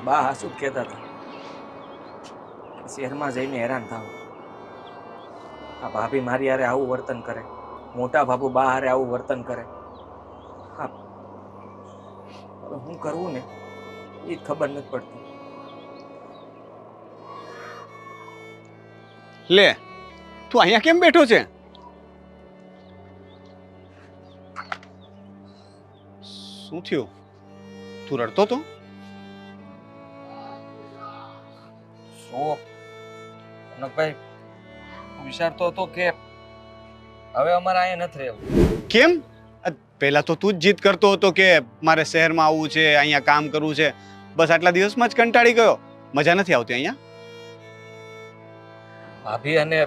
બા હાસુ જ કહેતા હતા શહેરમાં જઈને હેરાન થાવ. આ ભાભી મારી હારે આવું વર્તન કરે, મોટા બાબુ બા હારે આવું વર્તન કરે. હા, હવે હું કરવું ને એ જ ખબર નથી પડતી. લે તું અહીંયા કેમ બેઠો છે? શું થયું? તું રડતો તો? શું કનકભાઈ, હું વિચારતો હતો કે હવે અમારે અહીંયા નથી રહેવું. કેમ? પહેલા તો તું જ જીદ કરતો હતો કે મારે શહેરમાં આવવું છે, અહીંયા કામ કરવું છે. બસ આટલા દિવસમાં જ કંટાળી ગયો. મજા નથી આવતી અહીંયા? ભાભી અને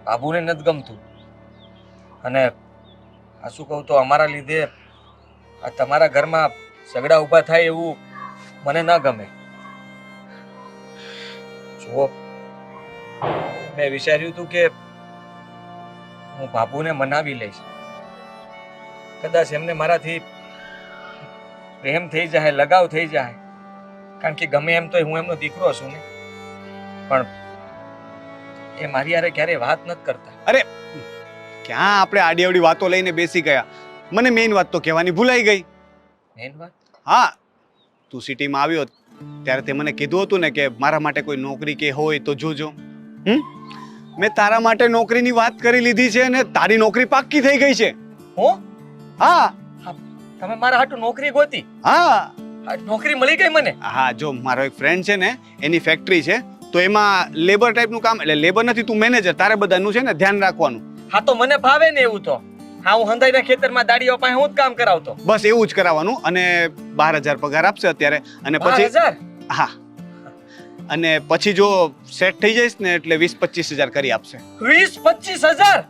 બાબુને નથી ગમતું, અને આ શું કહું તો અમારા લીધે આ તમારા ઘરમાં ઝઘડા ઊભા થાય એવું મને ન ગમે. જુઓ, મેં વિચાર્યું હતું કે હું બાબુને મનાવી લઈશ. કદાચ એમને મારાથી પ્રેમ થઈ જાય, લગાવ થઈ જાય, કારણ કે ગમે એમ તો હું એમનો દીકરો છું ને. પણ એ મારી હારે ક્યારે વાત નથી કરતા. અરે ક્યાં આપણે આડી અવડી વાતો લઈને બેસી ગયા. મને મેઇન વાત તો કહેવાની ભૂલાઈ ગઈ. મેન વાત? હા, તું સિટીમાં આવ્યો ત્યારે તે મને કીધું હતું ને કે મારા માટે કોઈ નોકરી કે હોય તો જોજો. મેં તારા માટે નોકરીની વાત કરી લીધી છે અને તારી નોકરી પાક્કી થઈ ગઈ છે. હું? હા. તમે મારા હાટુ નોકરી ગોતી? હા. નોકરી મળી ગઈ મને? હા, જો મારો એક ફ્રેન્ડ છે ને, એની ફેક્ટરી છે, તો એમાં લેબર ટાઈપનું કામ, એટલે લેબર નથી, તું મેનેજર, તારે બધાનું છે ને ધ્યાન રાખવાનું. હા, તો મને ભાવે ને એવું તો. હા, હું હંધાઈના ખેતરમાં દાડીઓ પાસે હું જ કામ કરાવતો. બસ એવું જ કરાવવાનું. અને 12,000 પગાર આપશે અત્યારે. અને પછી 12,000? હા, અને પછી જો સેટ થઈ જઈશ ને એટલે 20-25 હજાર કરી આપશે. 20-25 હજાર?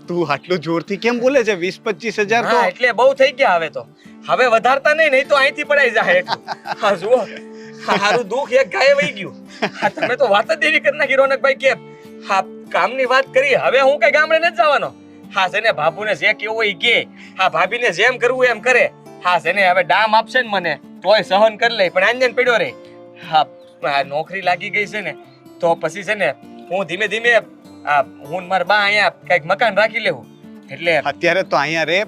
તું આટલું જોરથી કેમ બોલે છે? 20-25 હજાર તો એટલે બહુ થઈ ગયા હવે તો. હવે વધારતા નહીં તો અહીંથી પડાઈ જાય એટલું. હા, જુઓ, હારું દુઃખ એક ગાયે વહી ગયું. હા, તમે તો વાત જ એવી કરી નાખી રોનકભાઈ કે હા કામની વાત કરી. હવે હું કઈ ગામડે નથી જવાનો. હા છે ને, બાપુને જે કેવું હોય કે, હા ભાભીને જેમ કરવું એમ કરે. હા છે ને, હવે ડામ આપશે ને મને તોય સહન કરી લે, પણ આંજન પડ્યો રે. હા, નોકરી લાગી ગઈ છે ને તો પછી છે ને હું ધીમે ધીમે હું મારા બા અહીંયા કઈક મકાન રાખી લેવું. એટલે અત્યારે તો અહીંયા રે,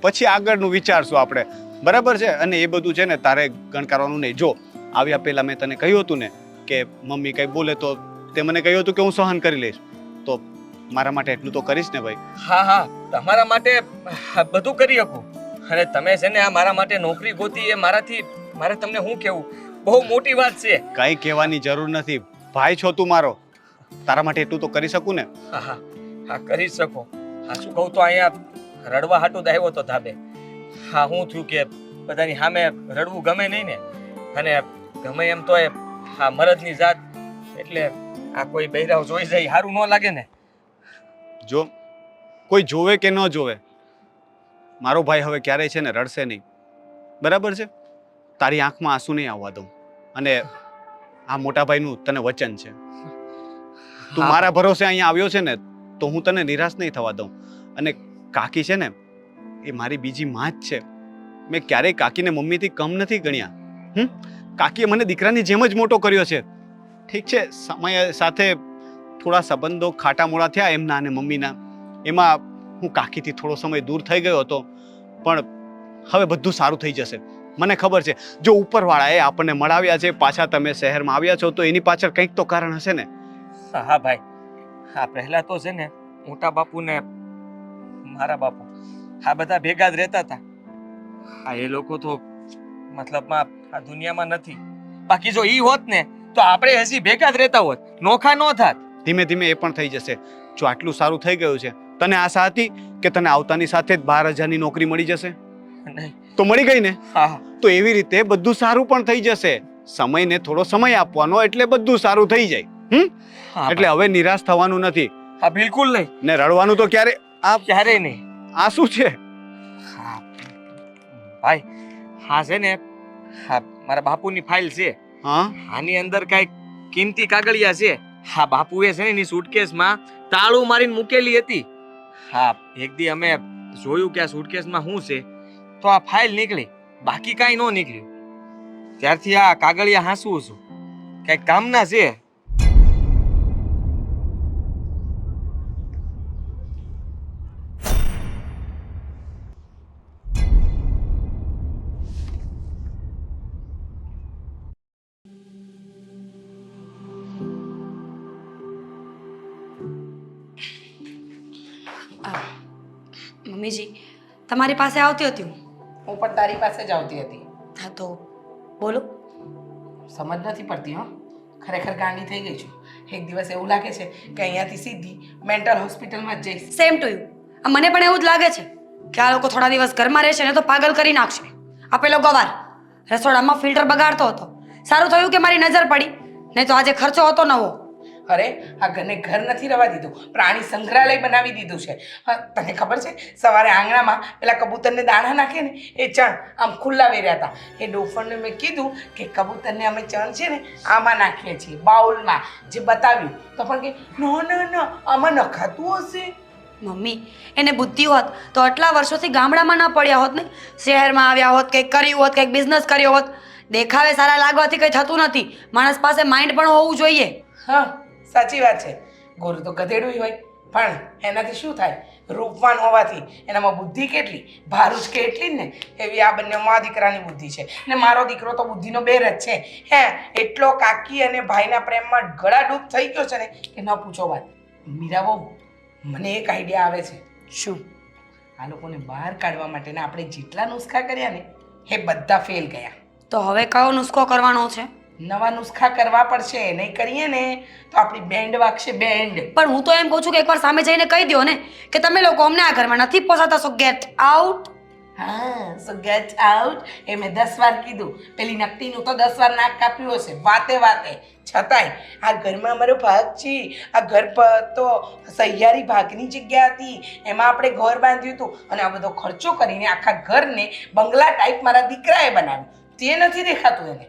પછી આગળનું વિચારશું આપણે. બરાબર છે? અને એ બધું છે ને તારે ગણકારવાનું નહીં. જો આવ્યા પહેલા મેં તને કહ્યું હતું ને કે મમ્મી કઈ બોલે તો તે મને કહ્યું હતું કે હું સહન કરી લઈશ. તો મારા માટે એટલું તો કરીશ ને ભાઈ? હા હા, તમારા માટે બધું કરી શકું. અને તમે છે ને આ મારા માટે નોકરી ગોતી, એ મારે તમને શું કેવું, બહુ મોટી વાત છે. કઈ કહેવાની જરૂર નથી. ભાઈ છો તું મારો, તારા માટે એટલું તો કરી શકું ને? હા હા હા, કરી શકો. હા, શું કહું તો અહીંયા રડવા હાટું જ આવ્યો તો ધાબે. હા, હું થયું કે બધાની સામે રડવું ગમે નહીં ને, અને ગમે એમ તો એ હા મરદની જાત, એટલે આ કોઈ બૈરાવ જોઈ જાય સારું ન લાગે ને. જો કોઈ જોવે કે ન જોવે, મારો ભાઈ હવે ક્યારેય છે ને રડશે નહીં. બરાબર છે? તારી આંખમાં આંસુ નહીં આવવા દઉં. અને આ મોટા ભાઈનું તને વચન છે, તું મારા ભરોસે અહીંયા આવ્યો છે ને તો હું તને નિરાશ નહીં થવા દઉં. અને કાકી છે ને એ મારી બીજી માં જ છે. મેં ક્યારેય કાકીને મમ્મીથી કમ નથી ગણ્યા. કાકીએ મને દીકરાની જેમ જ મોટો કર્યો છે. ઠીક છે, સમય સાથે થોડા સંબંધો ખાટા મોડા થયા એમના અને મમ્મીના. એમાં હું કાકીથી થોડો સમય દૂર થઈ ગયો હતો, પણ હવે બધું સારું થઈ જશે. મને ખબર છે, જો ઉપરવાળાએ આપણને મળાવ્યા છે, પાછા તમે શહેરમાં આવ્યા છો, તો એની પાછળ કંઈક તો કારણ હશે ને. હા ભાઈ, હા પહેલા તો છે ને મોટા બાપુ ને મારા બાપુ આ બધા ભેગા જ રહેતા હતા. હા, એ લોકો તો મતલબમાં આ દુનિયામાં નથી. બાકી જો ઈ હોત ને તો આપણે હજી ભેગા જ રહેતા હોત, નોખા ન થાત. ધીમે ધીમે એ પણ થઈ જશે. જો આટલું સારું થઈ ગયું છે, તને આશા હતી કે તને આવતાની સાથે જ 12,000ની નોકરી મળી જશે? નહીં તો મળી ગઈ ને. હા, તો એવી રીતે બધું સારું પણ થઈ જશે. સમયને થોડો સમય આપવાનો એટલે બધું સારું થઈ જાય. એટલે હવે નિરાશ થવાનું નથી. હા બિલકુલ નહીં. ને રડવાનું તો ક્યારેય નહીં. આ શું છે? હા ભાઈ, હા છે ને, હા મારા બાપુની ફાઇલ છે. હા, આની અંદર કઈક કિંમતી કાગળિયા છે. હા, બાપુએ છે ને એની સુટકેસમાં તાળું મારીને મૂકેલી હતી. હા, એક દી અમે જોયું કે આ સુટકેસમાં શું છે, તો આ ફાઇલ નીકળી, બાકી કાંઈ ન નીકળ્યું. ત્યારથી આ કાગળિયા હાંસવું છું કઈક કામના છે. મમ્મીજી તમારી પાસે આવતી હતી હું પણ તારી પાસે જ આવતી હતી. હા તો બોલો. સમજ નથી પડતી હો, ખરેખર ગાંડી થઈ ગઈ છું. એક દિવસ એવું લાગે છે કે અહીંયાથી સીધી મેન્ટલ હોસ્પિટલમાં જ જઈશ. Same to you. મને પણ એવું જ લાગે છે કે આ લોકો થોડા દિવસ ઘરમાં રહેશે ને તો પાગલ કરી નાખશે. આ પેલો ગવાર રસોડામાં ફિલ્ટર બગાડતો હતો. સારું થયું કે મારી નજર પડી, નહીં તો આજે ખર્ચો હતો નવો. અરે આ ઘરને ઘર નથી રહેવા દીધું, પ્રાણી સંગ્રહાલય બનાવી દીધું છે. હા, તને ખબર છે સવારે આંગણામાં પેલા કબૂતરને દાણા નાખે ને એ ચણ આમ ખુલ્લા વેર્યા હતા. એ ડોફરને મેં કીધું કે કબૂતરને અમે ચણ છે ને આમાં નાખીએ છીએ બાઉલમાં, જે બતાવ્યું તો પણ કે ન આમાં નખાતું હશે. મમ્મી એને બુદ્ધિ હોત તો આટલા વર્ષોથી ગામડામાં ના પડ્યા હોત ને, શહેરમાં આવ્યા હોત, કંઈક કર્યું હોત, કંઈક બિઝનેસ કર્યો હોત. દેખાવે સારા લાગવાથી કંઈ થતું નથી, માણસ પાસે માઇન્ડ પણ હોવું જોઈએ. હા, સાચી વાત છે. ગોરું તો ગધેડું હોય, પણ એનાથી શું થાય? રૂપવાન હોવાથી એનામાં બુદ્ધિ કેટલી, ભારૂચ કેટલી ને એવી આ બંને મા દીકરાની બુદ્ધિ છે. ને મારો દીકરો તો બુદ્ધિનો બેર જ છે. હે એટલો કાકી અને ભાઈના પ્રેમમાં ગળાડૂબ થઈ ગયો છે ને કે ન પૂછો વાત. મીરા બહુ મને એક આઈડિયા આવે છે. શું? આ લોકોને બહાર કાઢવા માટેના આપણે જેટલા નુસ્ખા કર્યા ને એ બધા ફેલ ગયા. તો હવે કયો નુસ્ખો કરવાનો છે? નવા નુસ્ખા કરવા પડશે. નહીં કરીએ ને તો આપણી બેન્ડ વાગશે, બેન્ડ. પણ હું તો એમ કહું છું કે એકવાર સામે જઈને કહી દો ને કે તમે લોકો અમને આ ઘરમાં નથી પોસાતા, સો ગેટ આઉટ. હા, સો ગેટ આઉટ એ મેં 10 વાર કીધું. પેલી નકટીનું તો 10 વાર નાક કાપ્યું હશે વાતે વાતે. છતાંય આ ઘરમાં અમારો ભાગ છે. આ ઘર પર તો સહિયારી ભાગની જગ્યા હતી, એમાં આપણે ઘર બાંધ્યું હતું અને આ બધો ખર્ચો કરીને આખા ઘરને બંગલા ટાઈપ મારા દીકરાએ બનાવ્યું. તે નથી દેખાતું એને.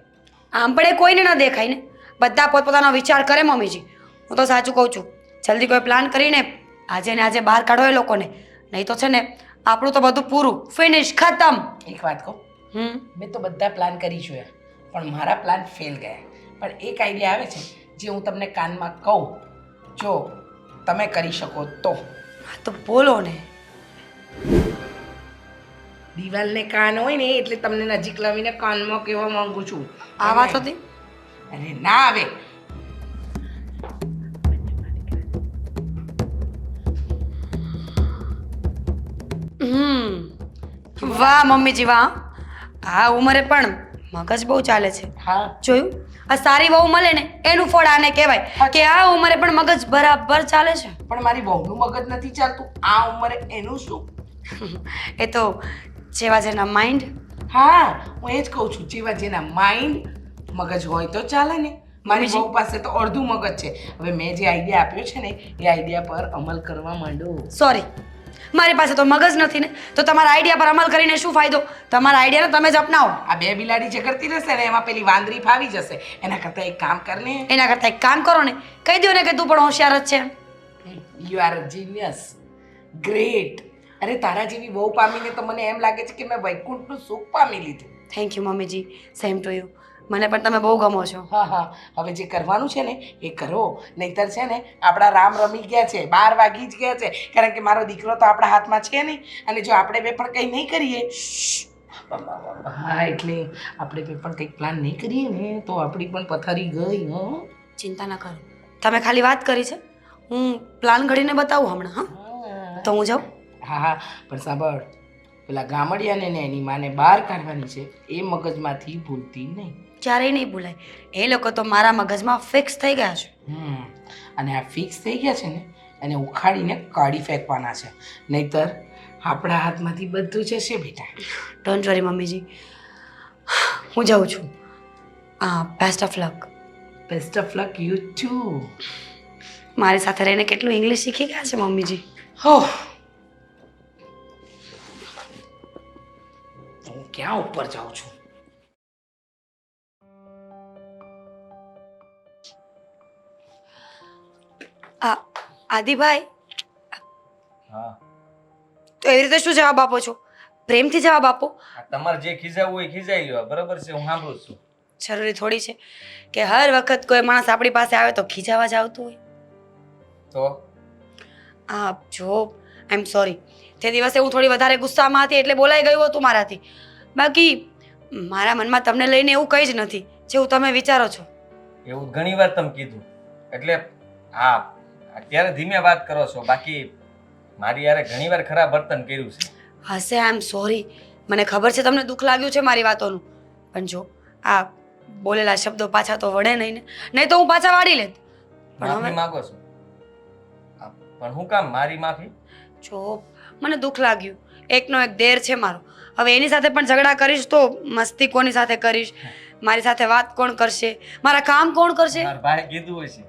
આમ પણ એ કોઈને ન દેખાય ને, બધા પોતપોતાનો વિચાર કરે. મમ્મીજી હું તો સાચું કહું છું, જલ્દી કોઈ પ્લાન કરીને આજે ને આજે બહાર કાઢો એ લોકોને, નહીં તો છે ને આપણું તો બધું પૂરું, ફિનિશ, ખતમ. એક વાત કહું, મેં તો બધા પ્લાન કરી જોયા પણ મારા પ્લાન ફેલ ગયા. પણ એક આઈડિયા આવે છે જે હું તમને કાનમાં કહું, જો તમે કરી શકો તો. હા તો બોલો ને. દિવાલને કાન હોય ને એટલે તમને નજીક લાવીને કાનમાં કહેવા માંગુ છું. આ વાત હતી? અરે ના આવે. વાહ મમ્મીજી વાહ. આ ઉંમરે પણ મગજ બહુ ચાલે છે. હા, જોયું? આ સારી વહુ મળે ને એનું ફળ આને કહેવાય કે આ ઉંમરે પણ મગજ બરાબર ચાલે છે. પણ મારી બહુનું મગજ નથી ચાલતું આ ઉંમરે, એનું શું? એ તો જેવા જેના માઇન્ડ. હા, હું એ જ કહું છું, જેવા જેના માઇન્ડ મગજ હોય તો ચાલે ને. મારી બહુ પાસે તો અડધું મગજ છે. હવે મેં જે આઈડિયા આપ્યો છે ને એ આઈડિયા પર અમલ કરવા માંડો. સોરી, મારી પાસે તો મગજ નથી ને, તો તમારા આઈડિયા પર અમલ કરીને શું ફાયદો? તમારા આઈડિયાને તમે જ અપનાવો. આ બે બિલાડી જે કરતી રહેશે ને એમાં પેલી વાંદરી ફાવી જશે. એના કરતાં એક કામ કર ને. એના કરતાં એક કામ કરો ને, કહી દો ને કે તું પણ હોશિયાર જ છે. You are a genius, great. અરે તારા જેવી બહુ પામીને તો મને એમ લાગે છે કે મેં વૈકુંઠનું સુખ પામી લીધું. થેન્ક યુ મમ્મીજી, સેમ ટુ યુ. મને પણ તમે બહુ ગમો છો. હા હા, હવે જે કરવાનું છે ને એ કરો, નહીતર છે ને આપણા રામ રમી ગયા છે, 12 વાગી જ ગયા છે. કારણ કે મારો દીકરો તો આપણા હાથમાં છે નહીં, અને જો આપણે બે પણ કંઈ નહીં કરીએ, હા એટલે આપણે બે પણ કંઈક પ્લાન નહીં કરીએ ને તો આપણી પણ પથારી ગઈ. હં, ચિંતા ના કરો, તમે ખાલી વાત કરી છે, હું પ્લાન ઘડીને બતાવું હમણાં. હા તો હું જાઉં? હા હા, પણ સાંભળ, પેલા ગામડિયાને ને એની માને બહાર કાઢવાની છે એ મગજમાંથી ભૂલતી નહીં. ક્યારેય નહીં ભૂલાય. એ લોકો તો મારા મગજમાં ફિક્સ થઈ ગયા છે. અને આ ફિક્સ થઈ ગયા છે ને એને ઉખાડીને કાઢી ફેંકવાના છે, નહીતર આપણા હાથમાંથી બધું જશે બેટા. ડોન્ટ વરી મમ્મીજી, હું જાઉં છું. Best of luck. Best of luck you too. મારી સાથે રહીને કેટલું ઇંગ્લિશ શીખી ગયા છે મમ્મીજી. હો, હું ક્યાં ઉપર જાઉં છું? આદિભાઈ, હા, તો એવી રીતે શું જવાબ આપો છો? પ્રેમથી જવાબ આપો. તમારે જે ખીજાવું હોય ખીજાઈ લ્યો, બરાબર છે, હું સાંભળું છું. જરૂરી થોડી છે કે હર વખત કોઈ માણસ આપણી પાસે આવે તો ખીજાવા જ આવતું હોય. તો હા જો આઈ એમ સોરી, તે દિવસે હું થોડી વધારે ગુસ્સામાં હતી એટલે બોલાઈ ગયું હતું મારાથી. બાકી મારા મનમાં તમને લઈને એવું કંઈ જ નથી જેવું તમે વિચારો છો. એવું ઘણી વાર તમે કીધું એટલે હા અત્યારે ધીમે વાત કરો છો, બાકી મારી યારે ઘણી વાર ખરાબ વર્તન કર્યું છે. હશે આઈ એમ સોરી, મને ખબર છે તમને દુઃખ લાગ્યું છે મારી વાતોનું, પણ જો આ બોલેલા શબ્દો પાછા તો વળે નહીં ને, નહીં તો હું પાછા વાળી લેત. પણ માફી હવે માંગો છો? હા, પણ હું કામ મારી માફી? જો મને દુઃખ લાગ્યું, એકનો એક દેર છે મારો, હવે એની સાથે પણ ઝઘડા કરીશ તો મસ્તી કોની સાથે કરીશ, મારી સાથે વાત કોણ કરશે, મારા કામ કોણ કરશે? મારા ભાઈ કીધું હશે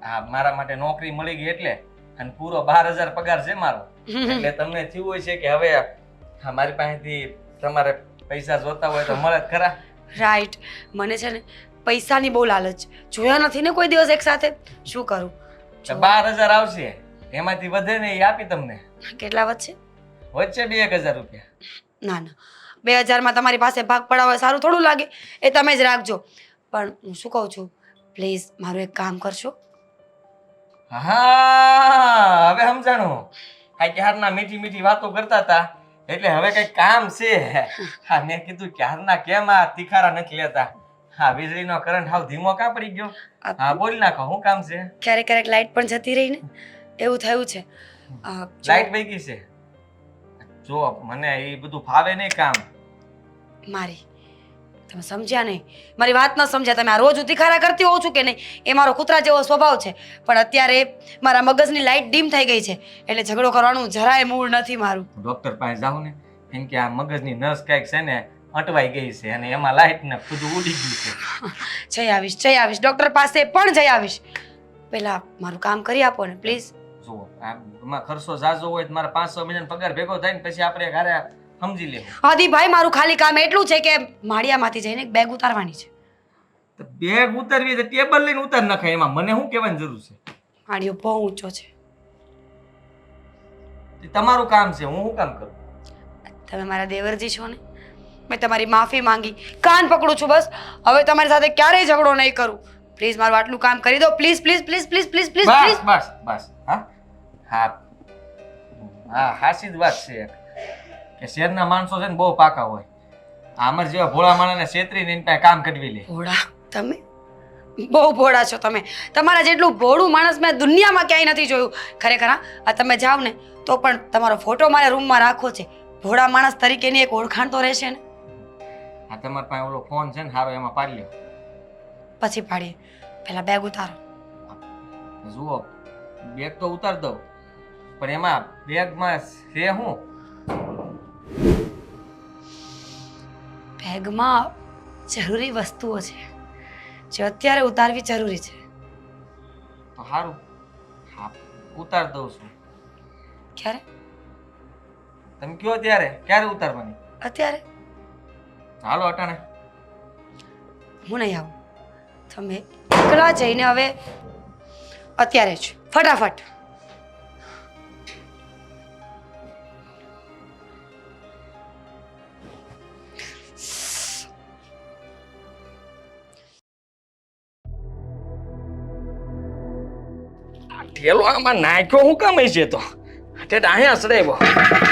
હા મારા માટે નોકરી મળી ગઈ એટલે, અને પૂરો 12,000 પગાર છે મારો, એટલે તમને થયું હોય છે કે હવે હા મારી પાસેથી તમારે પૈસા જોતા હોય તો મળે જ ખરા. રાઈટ, મને છે ને પૈસાની બહુ લાલચ, જોયા નથી ને કોઈ દિવસ એક સાથે, શું કરું? તો 12,000 આવશે, એમાંથી વધે ને એ આપી તમને. કેટલા વચ્ચે? વચ્ચે 2,000 રૂપિયા. ના ના, 2000માં તમારી પાસે ભાગ પડાવે સારું થોડું લાગે, એ તમે જ રાખજો. પણ હું શું કહું છું, પ્લીઝ મારું એક કામ કરશો? હા હવે સમજાણું. આ ક્યારના મીઠી મીઠી વાતો કરતા હતા એટલે હવે કઈ કામ છે. હા મેં કીધું ક્યારના કેમ આ તિખારા નથી લેતા. હા વીજળીનો કરંટ હાવ ધીમો કાં પડી ગયો? હા બોલ નાખો, શું કામ છે? ક્યારેક ક્યારેક લાઈટ પણ જતી રહી ને, એવું થયું છે. જો, લાઈટ વહી ગઈ છે. જો મને એ બધું ફાવે નહીં કામ. મારી તમે સમજ્યા નહીં, મારી વાત ન સમજ્યા તમે. આ રોજ ઉતીખારા કરતી હોઉં છું કે નહીં, એ મારો કૂતરા જેવો સ્વભાવ છે, પણ અત્યારે મારા મગજની લાઈટ ડીમ થઈ ગઈ છે એટલે ઝઘડો કરવાનું જરાય મૂળ નથી મારું. ડોક્ટર પાસે જાઉં ને, કેમ કે આ મગજની નસ કાંઈક છે ને અટવાઈ ગઈ છે અને એમાં લાઈટ ને બધું ઉડી ગયું છે. જઈ આવીશ ડૉક્ટર પાસે પણ જઈ આવીશ. પહેલા મારું કામ કરી આપો ને પ્લીઝ. જુઓ આમાં ખર્ચો ઝાઝો હોય તો મારા 500 મહિનાનો પગાર ભેગો થાય ને પછી આપણે ઘરે સમજી લેવું. આદિભાઈ મારું ખાલી કામ એટલું છે કે માળિયામાંથી જઈને એક બેગ ઉતારવાની છે. તો બેગ ઉતારવી તો ટેબલ લઈને ઉતાર નખાય, એમાં મને શું કહેવાની જરૂર છે? માળિયો બહુ ઊંચો છે. એ તમારું કામ છે, હું શું કામ કરું? તમે મારા દેવરજી છો ને, મેં તમારી માફી માંગી, કાન પકડું છું બસ. હવે તમારી સાથે ક્યારેય ઝઘડો નહીં કરું. પ્લીઝ મારું આટલું કામ કરી દો, please please please please please please બસ પ્લીઝ. બસ બસ હા હા હા હાસી જ વાત છે કે શહેરના માણસો છે ને બહુ પાકા હોય. આમર જેવા ભોળા માણસને છેતરીને એની પાસે કામ કઢવી લે. ભોળા તમે? બહુ ભોળા છો તમે. તમારા જેટલું ભોળું માણસ મેં દુનિયામાં ક્યાંય નથી જોયું. ખરેખર હા, આ તમે જાઓ ને તો પણ તમારો ફોટો મારે રૂમમાં રાખવો છે. ભોળા માણસ તરીકેની એક ઓળખાણ તો રહેશે ને. આ તમારા પાસે ઓલો ફોન છે ને સારો, એમાં પાડી લ્યો. પછી પાડીએ, પહેલા બેગ ઉતારો. જુઓ બેગ તો ઉતાર દઉં, પણ એમાં બેગમાં છે શું? બેગમાં જરૂરી વસ્તુઓ છે જે અત્યારે ઉતારવી જરૂરી છે. તો સારું હા ઉતાર દઉં છું. ક્યારે? તમે કયો ત્યારે, ક્યારે ઉતારવાની? અત્યારે? હાલો અટાણે. હું નહીં આવું, તમે એકલા જઈને હવે અત્યારે જ ફટાફટ. ઠેલો આમાં નાખ્યો હું કામ છે તો ઠેઠ અહીંયા સડાવ્યો.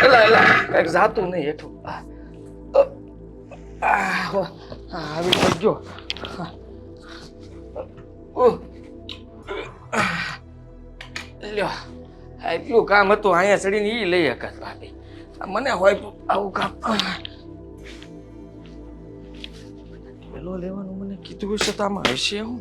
એલા એલા કઈક જાતું નહીં હેઠું. આવી થઈ ગયો. લ્યો એટલું કામ હતું અહીંયા ચડીને ઈ લઈ શકાત ભાભી. મને હોય આવું કામ પેલો લેવાનું મને કીધું હશે તો આમાં હશે હું.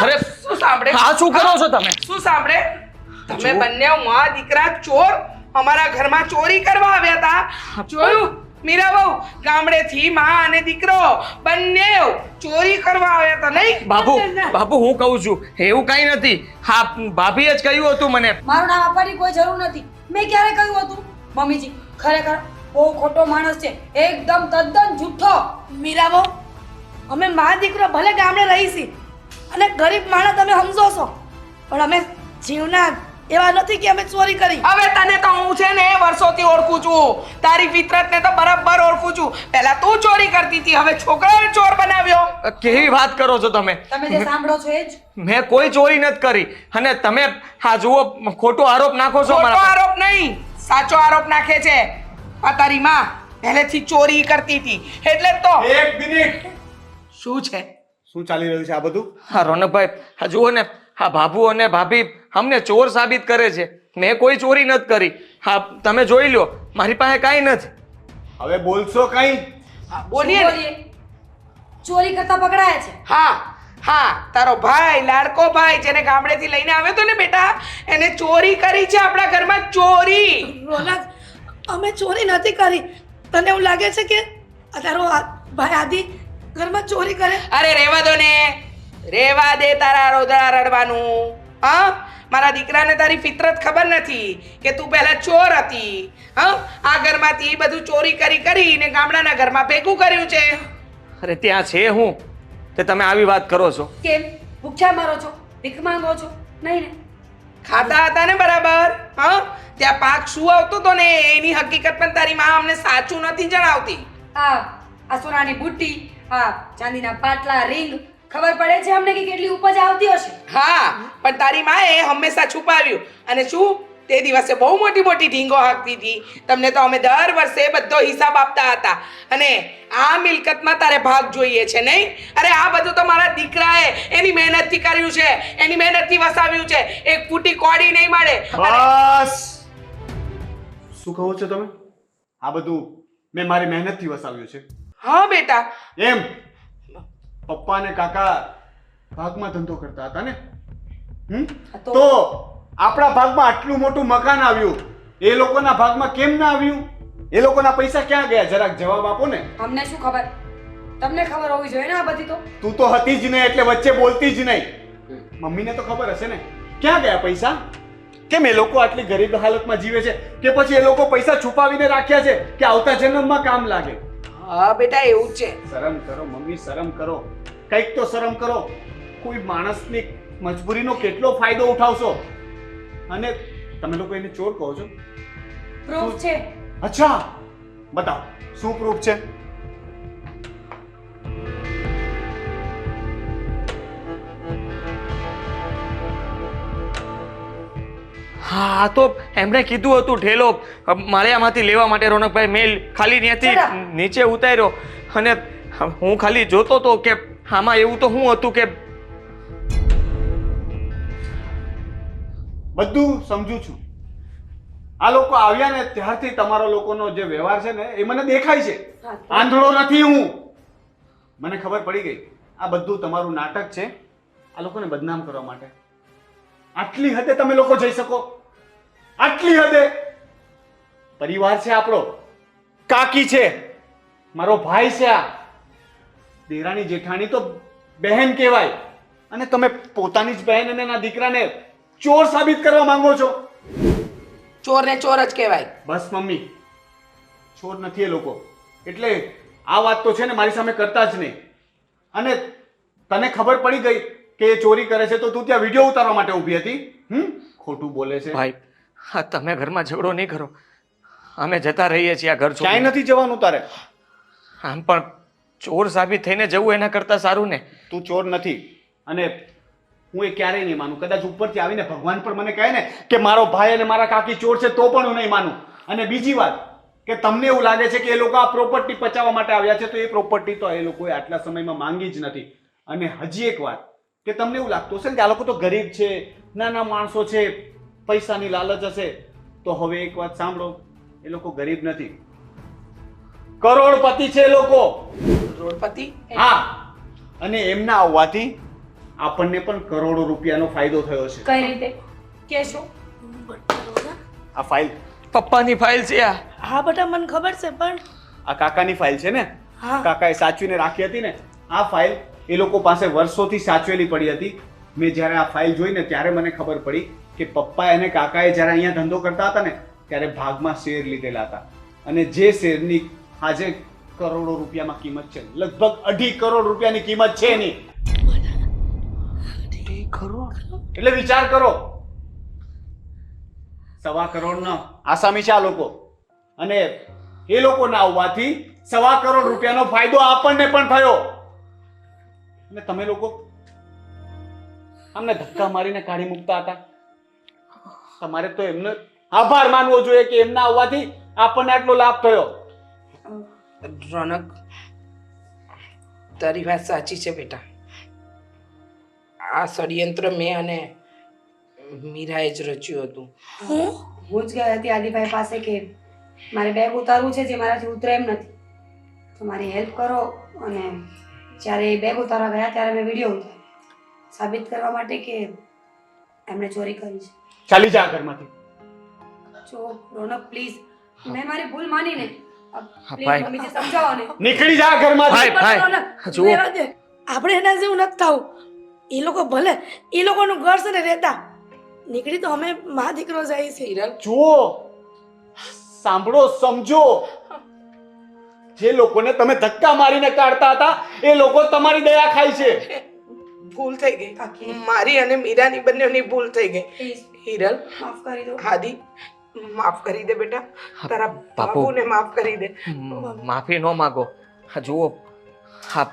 અરે શું સાંભળે? આ શું કરો છો તમે? શું સાંભળે? તમે બંને માં દીકરા ચોર અમારા ઘરમાં ચોરી કરવા આવ્યા હતા. જોયું? મીરા બહુ ગામડેથી માં અને દીકરો બંને ચોરી કરવા આવ્યા હતા નહીં? બાપુ હું કહું છું એવું કઈ નથી. હા ભાભીએ જ કહ્યું હતું મને. મારું નામ આપવાની કોઈ જરૂર નથી. મેં ક્યારે કહ્યું હતું? મમ્મીજી ખરેખર બહુ ખોટો માણસ છે, એકદમ તદ્દન જૂઠો. મીરાબો, અમે મા દીકરો ભલે ગામડે રહી છીએ અને ગરીબ માણસ તમે સમજો છો, પણ અમે જીવના એવા નથી કે અમે ચોરી કરી. હવે તને તો હું છે ને વર્ષોથી ઓળખું છું, તારી ફિતરતને તો બરાબર ઓળખું છું. પહેલા તું ચોરી કરતી હતી, હવે છોકરાએ ચોર બનાવ્યો. કેવી વાત કરો છો તમે? તમે જે સાંભળો છો એ જ. મેં કોઈ ચોરી નથી કરી અને તમે હા જુઓ ખોટો આરોપ નાખો છો ખોટો મારા પર. આરોપ નહીં, સાચો આરોપ નાખે છે. આ તારી માં પહેલેથી ચોરી કરતી હતી એટલે જ તો. એક મિનિટ, શું છે? શું ચાલી રહ્યું છે આ બધું? હા રોનકભાઈ, હા જુઓ ને, હા બાબુ અને ભાભી અમને ચોર સાબિત કરે છે. મેં કોઈ ચોરી નથી કરી. હા તમે જોઈ લો, મારી પાસે કાંઈ નથી. હવે બોલશો કઈ? હા, બોલીએ ને. બોલીએ. ચોરી કરતા પકડાયા છે. હા, તારો ભાઈ લાડકો ભાઈ જેને ગામડેથી લઈને આવ્યો તો ને બેટા, એને ચોરી કરી છે આપણા ઘરમાં. ચોરી. રોનક, અમે ચોરી નથી કરી. તને એવું લાગે છે કે આ તારો ભાઈ આદિ ઘરમાં ચોરી કરે? અરે રેવા દો ને, રેવા દે તારા રોદડા રડવાનું. હા, મારા દીકરાને તારી ફિતરત ખબર નથી કે તું પહેલા ચોર હતી. હા, આ ઘરમાંથી બધું ચોરી કરીને ગામડાના ઘરમાં ભેગું કર્યું છે. અરે ત્યાં છે હું તે તમે આવી વાત કરો છો? કેમ ભૂખ્યા મારો છો? ભીખ માંગો છો? નહીં ને? ખાતા હતા ને બરાબર? હા, ત્યાં પાક શું આવતો તો ને એની હકીકત પણ તારી માં અમને સાચું નથી જણાવતી. આ સોનાની બુટ્ટી, આ ચાંદીના પાટલા, રિંગ, ખબર પડે છે અમને કે કેટલી ઉપજ આવતી હશે. હા, પણ તારી માએ હંમેશા છુપાવ્યું. અને શું તે દિવસે બહુ મોટી મોટી ઢીંગો હાંકતી હતી. તમને તો અમે દર વર્ષે બધો હિસાબ આપતા હતા. અને આ મિલકતમાં તારે ભાગ જોઈએ છે નહીં? અરે આ બધું તો મારા દીકરાએ એની મહેનતથી કર્યું છે, એની મહેનતથી વસાવ્યું છે. એક ફૂટી કોડી નહીં મળે. બસ, શું કહો છો તમે? આ બધું મેં મારી મહેનતથી વસાવ્યું છે. હા બેટા, એમ પપ્પા ને કાકા ભાગમાં ધંધો કરતા હતા ને? તો આપણા ભાગમાં આટલું મોટું મકાન આવ્યું, એ લોકોના ભાગમાં કેમ ના આવ્યું? એ લોકોના પૈસા ક્યાં ગયા? જરાક જવાબ આપો ને. અમને શું ખબર? તમને ખબર હોવી જોઈએ ને આ બધી તો. તું તો હતી જ નહીં એટલે વચ્ચે બોલતી જ નહીં. મમ્મીને તો ખબર હશે ને ક્યાં ગયા પૈસા? કેમ એ લોકો આટલી ગરીબ હાલતમાં જીવે છે? કે પછી એ લોકો પૈસા છુપાવીને રાખ્યા છે કે આવતા જન્મમાં કામ લાગે? હા બેટા, એવું જ છે. શરમ કરો મમ્મી, શરમ કરો. કંઈક તો શરમ કરો. કોઈ માણસની મજબૂરીનો કેટલો ફાયદો ઉઠાવશો? અને તમે લોકો એને ચોર કહો છો? પ્રૂફ છે. અચ્છા, બતાવો શું પ્રૂફ છે? હા તો એમણે કીધું હતું ઠેલો માળિયામાંથી લેવા માટે રોનકભાઈ. મેં ખાલી ત્યાંથી નીચે ઉતાર્યો અને હું ખાલી જોતો હતો કે આમાં એવું તો શું હતું કે બધું સમજુ છું. આ લોકો આવ્યા ને ત્યારથી તમારો લોકોનો જે વ્યવહાર છે ને એ મને દેખાય છે. આંધળો નથી હું. મને ખબર પડી ગઈ આ બધું તમારું નાટક છે, આ લોકોને બદનામ કરવા માટે. આટલી હદે તમે લોકો જઈ શકો? આટલી હદે? પરિવાર છે આપણો, કાકી છે, મારો ભાઈ છે, આ દેરાણી જેઠાણી તો બહેન કહેવાય, અને તમે પોતાની જ બહેન અને એના દીકરાને ચોર સાબિત કરવા માંગો છો? ચોર ને ચોર જ કહેવાય. બસ મમ્મી, ચોર નથી એ લોકો. એટલે આ વાત તો છે ને મારી સામે કરતા જ નહીં. અને તને ખબર પડી ગઈ કે એ ચોરી કરે છે તો તું ત્યાં વિડીયો ઉતારવા માટે ઊભી હતી. ખોટું બોલે છે. ભાઈ હા તમે ઘરમાં ઝઘડો નહીં કરો, અમે જતા રહીએ છીએ આ ઘર ક્યાંય છોડીને. નથી જવાનું તારે. આમ પણ ચોર સાબિત થઈને જવું એના કરતા સારું ને. તું ચોર નથી. અને હું એ ક્યારેય નહીં માનું. કદાચ ઉપરથી આવીને ભગવાન પણ મને કહે ને કે મારો ભાઈ અને મારા કાકી ચોર છે તો પણ હું નહીં માનું. અને બીજી વાત કે તમને એવું લાગે છે કે એ લોકો આ પ્રોપર્ટી પચાવવા માટે આવ્યા છે, તો એ પ્રોપર્ટી તો એ લોકોએ આટલા સમયમાં માંગી જ નથી. અને હજી એક વાત કે તમને એવું લાગતું હશે ને કે આ લોકો તો ગરીબ છે, નાના માણસો છે, પૈસાની લાલચ હશે. તો હવે એક વાત સાંભળો, એ લોકો ગરીબ નથી, કરોડપતિ છે એ લોકો. કરોડપતિ? હા, અને એમના આવવાથી આપણને પણ કરોડો રૂપિયાનો ફાયદો થયો છે. કઈ રીતે કેશો? આ ફાઇલ પપ્પાની ફાઇલ છે આ. હા બેટા, મને ખબર છે, પણ આ કાકાની ફાઇલ છે ને, હા કાકાએ સાચવીને રાખી હતી ને, આ ફાઇલ એ લોકો પાસે વર્ષોથી સાચવેલી પડી હતી. મેં જ્યારે આ ફાઇલ જોઈ ને ત્યારે મને ખબર પડી કે પપ્પા અને કાકાએ જ્યારે અહીંયા ધંધો કરતા હતા ને ત્યારે ભાગમાં શેર લીધેલા હતા, અને જે શેરની આજે કરોડો રૂપિયામાં કિંમત છે, લગભગ 2.5 કરોડ રૂપિયાની કિંમત છે એની. એટલે વિચાર કરો, 1.25 કરોડનો આસામી છે આ લોકો, અને એ લોકો ના આવવાથી 1.25 કરોડ રૂપિયાનો ફાયદો આપણને પણ થયો. અને તમે લોકો અમને ધક્કા મારીને કાઢી મૂકતા હતા. તમારે તો એમને આભાર માનવો જોઈએ કે એમના આવવાથી આપણને આટલો લાભ થયો. રોનક, તારી વાત સાચી છે બેટા. આ ષડયંત્ર મેં અને મીરાએ જ રચ્યું હતું. હું જ ગઈ હતી આદિભાઈ પાસે કે મારે બેગ ઉતારવું છે, જે મારાથી ઉતરે એમ નથી, તો મારી હેલ્પ કરો. અને જ્યારે એ બેગ ઉતારવા ગયા ત્યારે મેં વિડીયો ઉતાર્યો સાબિત કરવા માટે કે એમણે ચોરી કરી છે. ચાલી જા ઘરમાંથી. જો રોનક પ્લીઝ, મેં મારી ભૂલ માનીને ભાઈ. પ્લીઝ મમ્મીજી સમજાવો ને. નીકળી જા ઘરમાંથી. ભાઈ. રોનક, જુઓ. રહેવા દે. આપણે એના જેવું નથી થવું. એ લોકો ભલે એ લોકોનું ઘર છે ને રહેતા, નીકળી તો અમે મા દીકરો જાય છે. હિરલ, જુઓ, સાંભળો, સમજો. જે લોકોને તમે ધક્કા મારીને કાઢતા હતા એ લોકો તમારી દયા ખાય છે. ભૂલ થઈ ગઈ. કાકી. મારી અને મીરાની બંનેની ભૂલ થઈ ગઈ. પ્લીઝ હિરલ, માફ કરી દો. હાદી, માફ કરી દે બેટા. તારા બાપુ. બાપુને માફ કરી દે. માફી ન માગો. જુઓ, હા,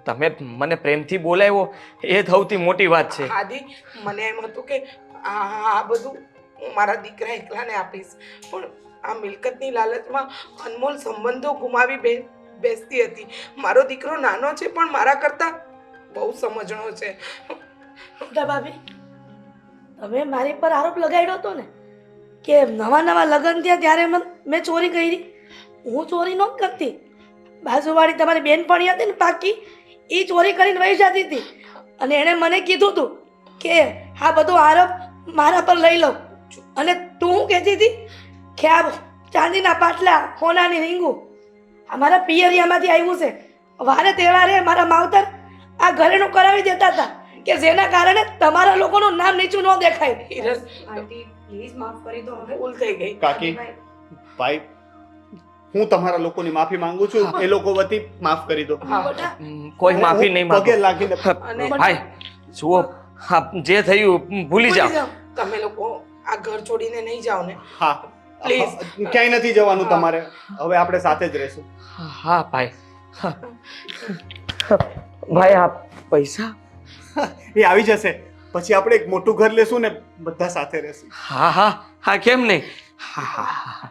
તમે મને પ્રેમથી બોલાવ્યો એ સૌથી મોટી વાત છે. હાદી, મને એમ હતું કે આ બધું હું મારા દીકરા એકલાને આપીશ, પણ આ મિલકતની લાલચમાં અનમોલ સંબંધો ગુમાવી બેસતી હતી. મારો દીકરો નાનો છે પણ મારા કરતા બહુ સમજણો છે. મોટા ભાભી, તમે મારી પર આરોપ લગાડ્યો હતો ને કે નવા લગ્ન થયા ત્યારે મેં ચોરી કરી. હું ચોરી ન કરતી. બાજુવાળી તમારી બેનપણી હતી ને પાકી, એ ચોરી કરીને વહી જતી હતી, અને એણે મને કીધું હતું કે આ બધો આરોપ મારા પર લઈ લઉં. અને તું શું કહેતી હતી કે આ ચાંદીના પાટલા, સોનાની રીંગું અમારા પિયરિયામાંથી આવ્યું છે. વારે તહેવારે મારા માવતર આ ઘરેણું કરાવી દેતા હતા કે જેના કારણે તમારા લોકોનું નામ નીચું ન દેખાય. હિરલ, આંટી પ્લીઝ માફ કરી દો હવે. ભૂલ થઈ ગઈ. કાકી, ભાઈ, હું તમારા લોકોની માફી માંગુ છું. એ લોકો વતી માફ કરી દો. બેટા, કોઈ માફી નહીં પગે માંગો. લાગીને અને ભાઈ, જુઓ, હા, જે થયું ભૂલી જાઓ. તમે લોકો આ ઘર છોડીને નહીં જાઓ ને. હા, Please. ક્યાંય નથી જવાનું તમારે. હવે આપણે સાથે જ રહેશું. હા ભાઈ. ભાઈ, આ પૈસા. એ આવી જશે પછી આપણે એક મોટું ઘર લેશું ને બધા સાથે રહેશું. હા હા હા, કેમ નહીં. હા હા હા.